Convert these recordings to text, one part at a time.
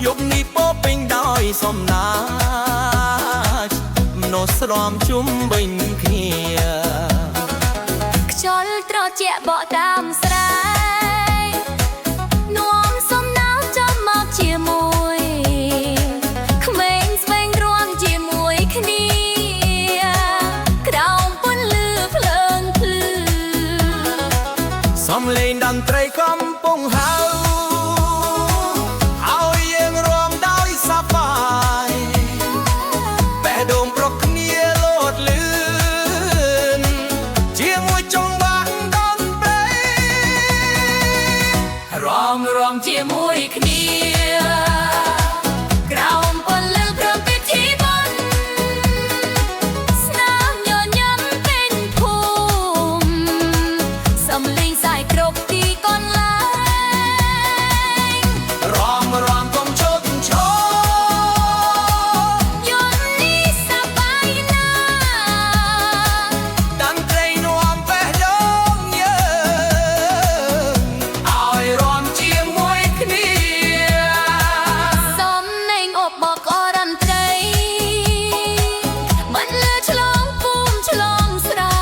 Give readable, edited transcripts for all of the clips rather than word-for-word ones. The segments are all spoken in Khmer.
ยกนี้โป๊ពេញដោយសំណាចមនុស្សស្រមជុំវិញគ្នាខ្យល់ត្រជាក់បក់តាមស្រែនាំសំណើចំមកជាមួយក្មេងស្វែងរំជាមួយគ្នាក្រោមពន្លឺភ្លើងភ្លឺសំលេងតន្ត្រីកំពុងហៅឲ្យយើងរាំដោយសប្បាយបេះដូងប្រកគ្នាលោតលឿនជាមួយចង្វាក់តន្ត្រីរាំជាមួយគ្នាក្រោមពន្លឺព្រមពិធីបុណ្យស្នាមញញឹមពេញភូមិសំឡេងសាយគ្រប់ទីកន្លែងរំកុំឈប់ឈរយន្តនេះសប្បាយណាស់តន្ត្រីនាំបេះដូងយើងឲ្យរាំជាមួយគ្នាសំឡេងអបបកតន្ត្រីមិនលឺឆ្លងភូមិឆ្លងស្រែ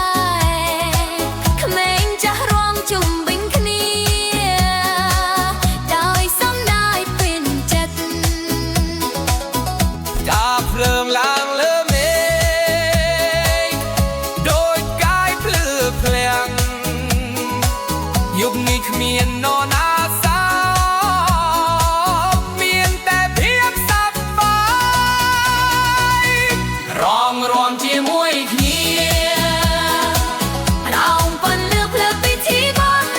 ក្មេងចាស់រាំជុំវិញគ្នាដោយសំដាយពេញចិត្តការភ្លើងឡើងលើមេឃដូចកាយភ្លឺភ្លាំងយុគនេះគ្មាននរណាសោកមានតែភាពសប្បាយរាំជាមួយគ្នាក្រោមពន្លឺភ្លើងពិធីបុណ្យ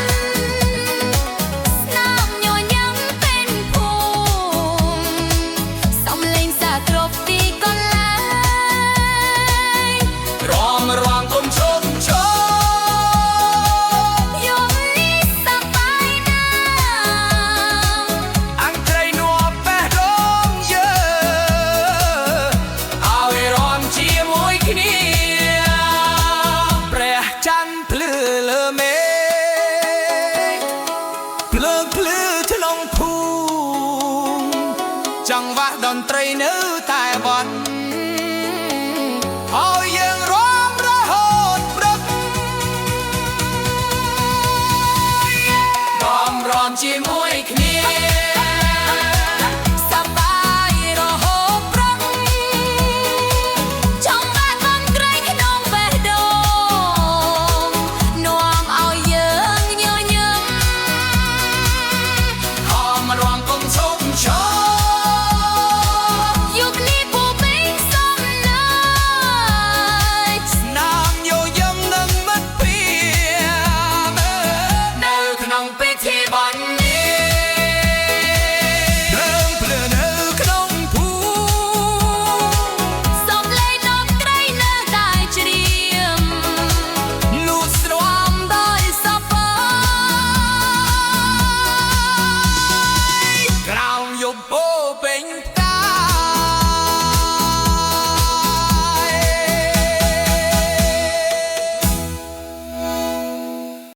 ស្នាមញញឹមពេញភូមិសំឡេងសាគ្រប់ទីកន្លែងរំកុំឈប់ឈរយប់នេះសប្បាយណាស់អង្ត្រីនាំបេះដូងយើងឲ្យរាំជាមួយគ្នាព្រះច័ន្ទភ្លឺលើមេឃភ្លើងភ្លឺក្នុងភូមិចង្វាក់តន្ត្រីនៅ